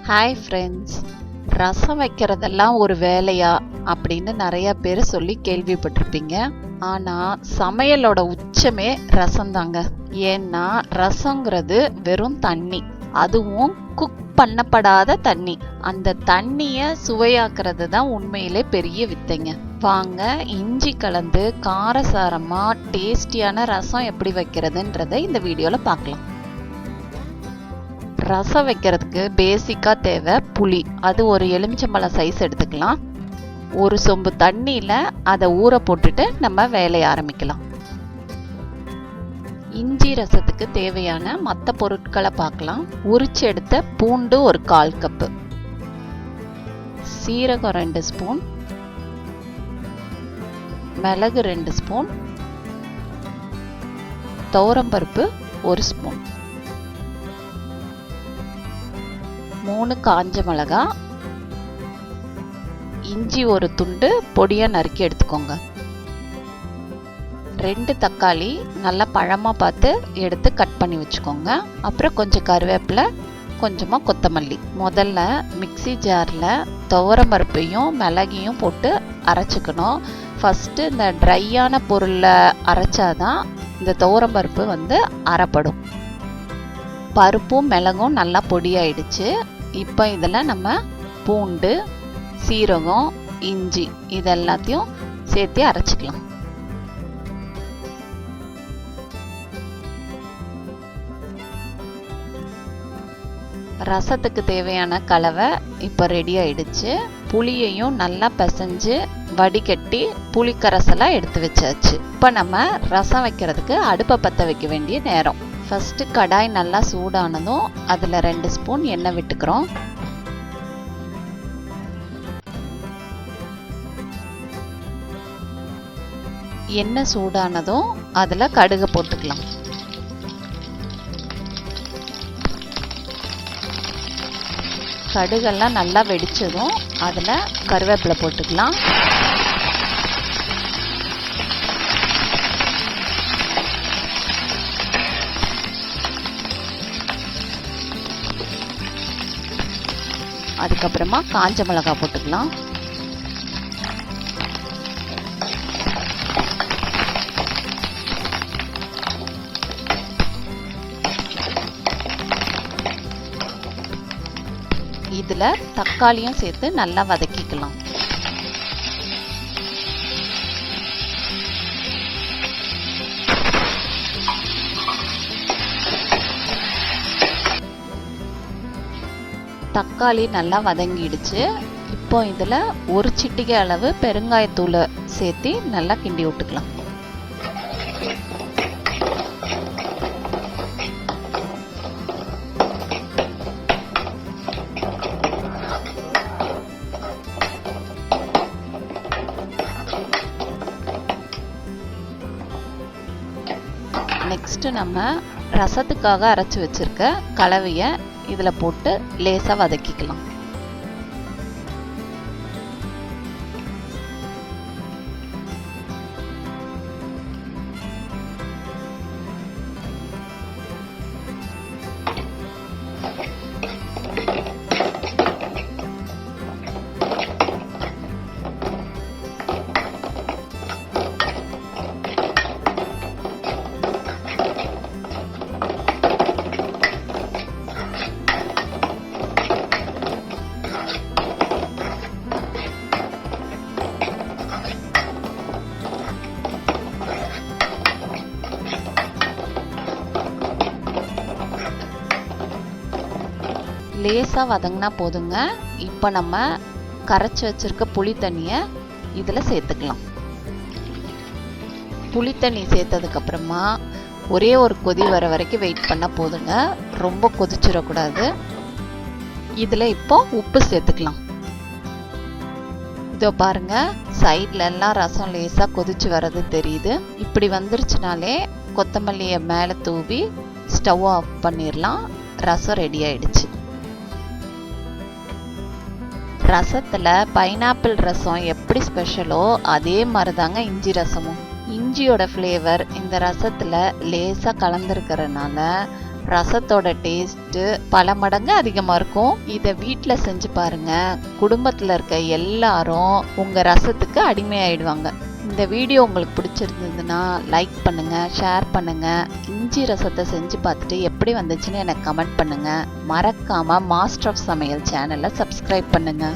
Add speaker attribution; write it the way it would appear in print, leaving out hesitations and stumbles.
Speaker 1: Hi friends, ரசம் வைக்கிறதெல்லாம் ஒரு வேலையா அப்படின்னு நிறைய பேர் சொல்லி கேள்விப்பட்டிருப்பீங்க. ஆனால் சமையலோட உச்சமே ரசம் தாங்க. ஏன்னா ரசங்கிறது வெறும் தண்ணி, அதுவும் குக் பண்ணப்படாத தண்ணி. அந்த தண்ணியை சுவையாக்குறது தான் உண்மையிலே பெரிய வித்தைங்க. வாங்க இஞ்சி கலந்து காரசாரமாக டேஸ்டியான ரசம் எப்படி வைக்கிறதுன்றதை இந்த வீடியோவில் பார்க்கலாம். ரசம் வைக்கிறதுக்கு பேசிக்காக தேவை புளி. அது ஒரு எலுமிச்சம்பழம் சைஸ் எடுத்துக்கலாம். ஒரு சொம்பு தண்ணியில் அதை ஊற போட்டுட்டு நம்ம வேலையை ஆரம்பிக்கலாம். இஞ்சி ரசத்துக்கு தேவையான மற்ற பொருட்களை பார்க்கலாம். உரிச்சு எடுத்த பூண்டு ஒரு 1/4 கப்பு, சீரகம் 2 ஸ்பூன், மிளகு 2 ஸ்பூன், துவரம்பருப்பு 1 ஸ்பூன், 3 காஞ்ச மிளகா, இஞ்சி ஒரு துண்டு பொடியா நறுக்கி எடுத்துக்கோங்க. 2 தக்காளி நல்லா பழமாக பார்த்து எடுத்து கட் பண்ணி வச்சுக்கோங்க. அப்புறம் கொஞ்சம் கருவேப்பிலை, கொஞ்சமாக கொத்தமல்லி. முதல்ல மிக்ஸி ஜாரில் துவரம்பருப்பையும் மிளகையும் போட்டு அரைச்சிக்கணும். ஃபஸ்ட்டு இந்த ட்ரையான பொருளை அரைச்சாதான் இந்த துவரம்பருப்பு அரைப்படும். பருப்பும் மிளகும் நல்லா பொடியாயிடுச்சு. இப்போ இதில் நம்ம பூண்டு, சீரகம், இஞ்சி இதெல்லாத்தையும் சேர்த்து அரைச்சிக்கலாம். ரசத்துக்கு தேவையான கலவை இப்போ ரெடி ஆயிடுச்சு. புளியையும் நல்லா பிசைஞ்சு வடிகட்டி புளிக்கரசலாக எடுத்து வச்சாச்சு. இப்போ நம்ம ரசம் வைக்கிறதுக்கு அடுப்பை பற்ற வைக்க வேண்டிய நேரம். ஃபஸ்ட்டு கடாய் நல்லா சூடானதும் அதில் 2 ஸ்பூன் எண்ணெய் விட்டுக்கிறோம். எண்ணெய் சூடானதும் அதில் கடுகு போட்டுக்கலாம். கடுகெல்லாம் நல்லா வெடிச்சதும் அதில் கருவேப்பிலை போட்டுக்கலாம். அதுக்கப்புறமா காஞ்ச மிளகாய் போட்டுக்கலாம். இதுல தக்காளியும் சேர்த்து நல்லா வதக்கிக்கலாம். தக்காளி நல்லா வதங்கிடுச்சு. இப்போ இதில் 1 சிட்டிகை அளவு பெருங்காயத்தூளை சேர்த்து நல்லா கிண்டி விட்டுக்கலாம். நெக்ஸ்ட் நம்ம ரசத்துக்காக அரைச்சி வச்சிருக்க கலவையை இதில் போட்டு லேசாக வதக்கிக்கலாம். லேசாக வதங்கினா போதுங்க. இப்போ நம்ம கரைச்சி வச்சிருக்க புளி தண்ணியை இதில் சேர்த்துக்கலாம். புளி தண்ணி சேர்த்ததுக்கப்புறமா ஒரே ஒரு கொதி வர வரைக்கும் வெயிட் பண்ணால் போதுங்க. ரொம்ப கொதிச்சிடக்கூடாது. இதில் இப்போ உப்பு சேர்த்துக்கலாம். இதோ பாருங்க, சைட்ல எல்லாம் ரசம் லேசாக கொதிச்சு வர்றது தெரியுது. இப்படி வந்துருச்சுனாலே கொத்தமல்லியை மேலே தூவி ஸ்டவ் ஆஃப் பண்ணிடலாம். ரசம் ரெடி ஆயிடுச்சு. ரசத்தில் பைனாப்பிள் ரசம் எப்படி ஸ்பெஷலோ அதே மாதிரி தாங்க இஞ்சி ரசமும். இஞ்சியோட ஃப்ளேவர் இந்த ரசத்தில் லேசாக கலந்துருக்கிறதுனால ரசத்தோட டேஸ்ட் பல மடங்கு அதிகமா இருக்கும். இத வீட்ல செஞ்சு பாருங்க. குடும்பத்துல இருக்க எல்லாரும் உங்க ரசத்துக்கு அடிமையாயிடுவாங்க. இந்த வீடியோ உங்களுக்கு பிடிச்சிருந்ததுன்னா லைக் பண்ணுங்க, ஷேர் பண்ணுங்க. இஞ்சி ரசத்தை செஞ்சு பார்த்துட்டு எப்படி வந்துச்சுன்னு எனக்கு கமெண்ட் பண்ணுங்க. மறக்காம மாஸ்டர் ஆஃப் சமையல் சேனலை சப்ஸ்கிரைப் பண்ணுங்க.